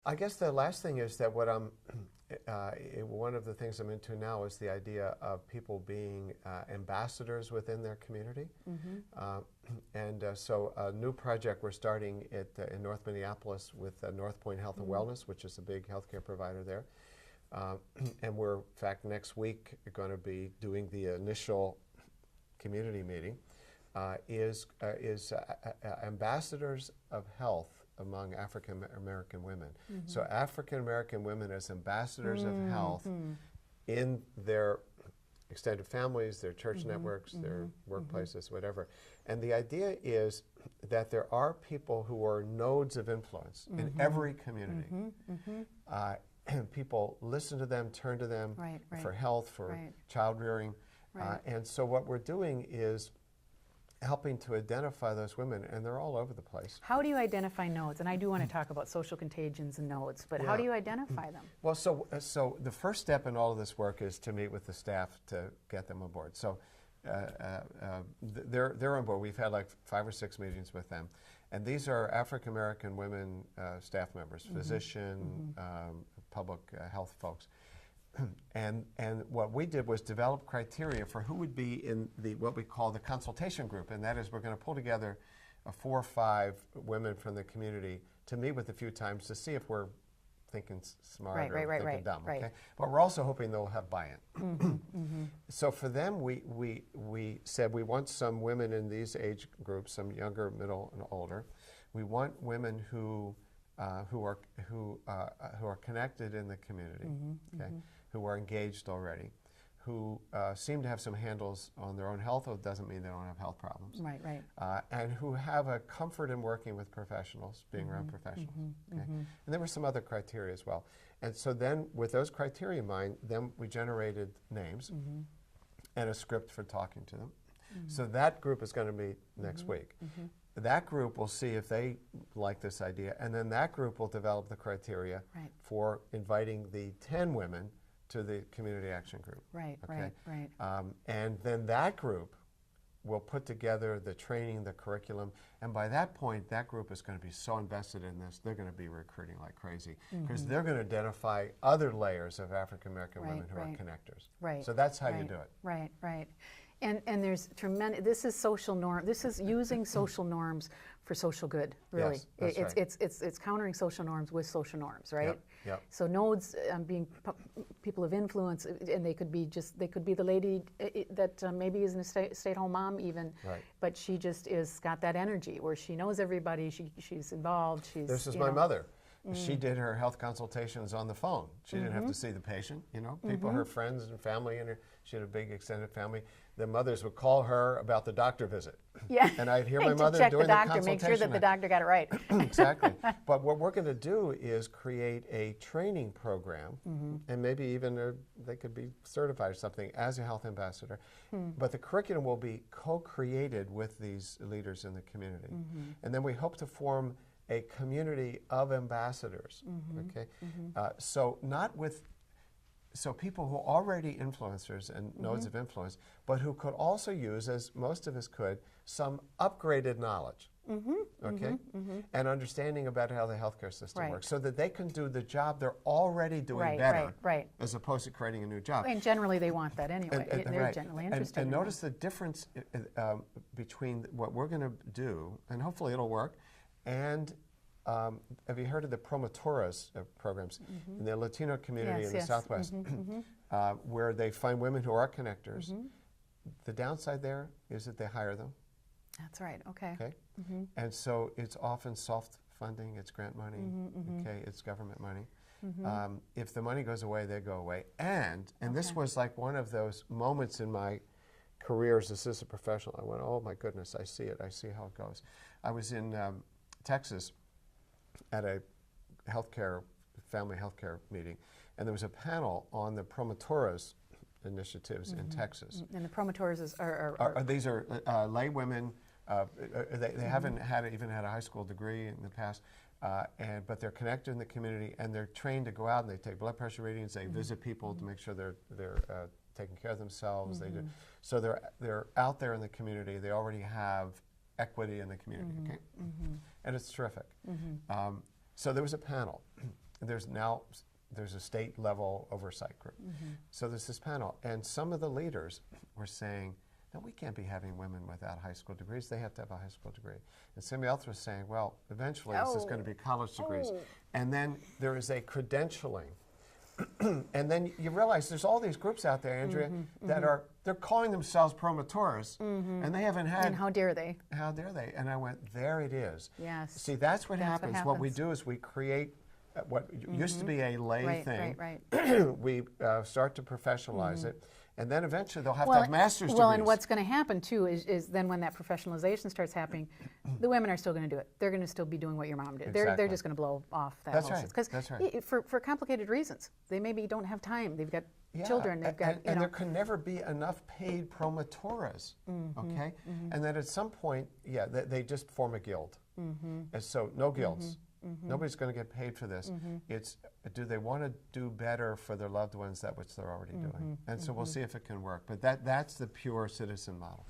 I guess the last thing is that what I'm, one of the things I'm into now is the idea of people being ambassadors within their community. So a new project we're starting in North Minneapolis with North Point Health and Wellness, which is a big healthcare provider there. And we're, in fact, next week going to be doing the initial community meeting, is ambassadors of health among African American women. So African American women as ambassadors of health in their extended families, their church networks, their workplaces, whatever. And the idea is that there are people who are nodes of influence in every community. People listen to them, turn to them for health, for child rearing. And so what we're doing is helping to identify those women, and they're all over the place. How do you identify nodes? And I do want to talk about social contagions and nodes, but how do you identify them? Well, so the first step in all of this work is to meet with the staff to get them on board. So they're on board. We've had like 5 or 6 meetings with them. And these are African American women staff members, physician, public health folks. And what we did was develop criteria for who would be in what we call the consultation group, and that is we're going to pull together 4 or 5 women from the community to meet with a few times to see if we're thinking smart or thinking dumb. Okay? But we're also hoping they'll have buy-in. So for them, we said we want some women in these age groups, some younger, middle, and older. We want women who are connected in the community, who are engaged already, who seem to have some handles on their own health, though it doesn't mean they don't have health problems. And who have a comfort in working with professionals, being around professionals. And there were some other criteria as well. And so then with those criteria in mind, then we generated names and a script for talking to them. So that group is going to meet next week. That group will see if they like this idea, and then that group will develop the criteria for inviting the 10 women to the community action group. And then that group will put together the training, the curriculum, and by that point, that group is going to be so invested in this, they're going to be recruiting like crazy, because they're going to identify other layers of African American women who are connectors. So that's how you do it. And there's tremendous, this is social norm, this is using social norms for social good, really. Yes, it's countering social norms with social norms, right? Yep. So nodes being people of influence, and they could be the lady that maybe isn't a stay-at-home mom even, but she just got that energy where she knows everybody, she's involved, This is my mother. She did her health consultations on the phone. She didn't have to see the patient, people, her friends and family, and she had a big extended family. The mothers would call her about the doctor visit. And I'd hear my mother doing the consultation. Make sure that the doctor got it right. Exactly. But what we're going to do is create a training program, and maybe even they could be certified or something as a health ambassador. But the curriculum will be co-created with these leaders in the community. And then we hope to form a community of ambassadors, so people who are already influencers and nodes of influence, but who could also use, as most of us could, some upgraded knowledge, and understanding about how the healthcare system works, so that they can do the job they're already doing better, as opposed to creating a new job. And generally they want that anyway. They're generally interested and notice the difference between what we're going to do, and hopefully it'll work, and have you heard of the promotoras programs in the Latino community in the Southwest, where they find women who are connectors? The downside there is that they hire them. That's right. Okay. And so it's often soft funding, it's grant money, it's government money. If the money goes away, they go away. And this was like one of those moments in my career as assistant professional. I went, oh my goodness, I see it. I see how it goes. I was in Texas at a family healthcare meeting, and there was a panel on the promotoras initiatives in Texas. And the promotoras these are lay women. They haven't even had a high school degree in the past, but they're connected in the community, and they're trained to go out and they take blood pressure readings. They visit people to make sure they're taking care of themselves. They do. So they're out there in the community. They already have equity in the community, and it's terrific. So there was a panel, there's a state level oversight group. So there's this panel, and some of the leaders were saying, no, we can't be having women without high school degrees. They have to have a high school degree. And somebody else was saying, well, eventually this is going to be college degrees. And then there is a credentialing. And then you realize there's all these groups out there, Andrea, that they're calling themselves promotores, and they haven't had. And how dare they? How dare they? And I went, there it is. Yes. See, that's what happens. What we do is we create what used to be a lay thing. We start to professionalize it, and then eventually they'll have to have master's degrees. Well, and what's going to happen too is then when that professionalization starts happening, the women are still going to do it. They're going to still be doing what your mom did. Exactly. They're just going to blow off that. That's right. That's right. For complicated reasons, they maybe don't have time. They've got children. They've got and there can never be enough paid promotoras. Okay, and then at some point, they just form a guild, and so no guilds. Nobody's going to get paid for this. It's, do they want to do better for their loved ones, that which they're already doing? And so we'll see if it can work. But that's the pure citizen model.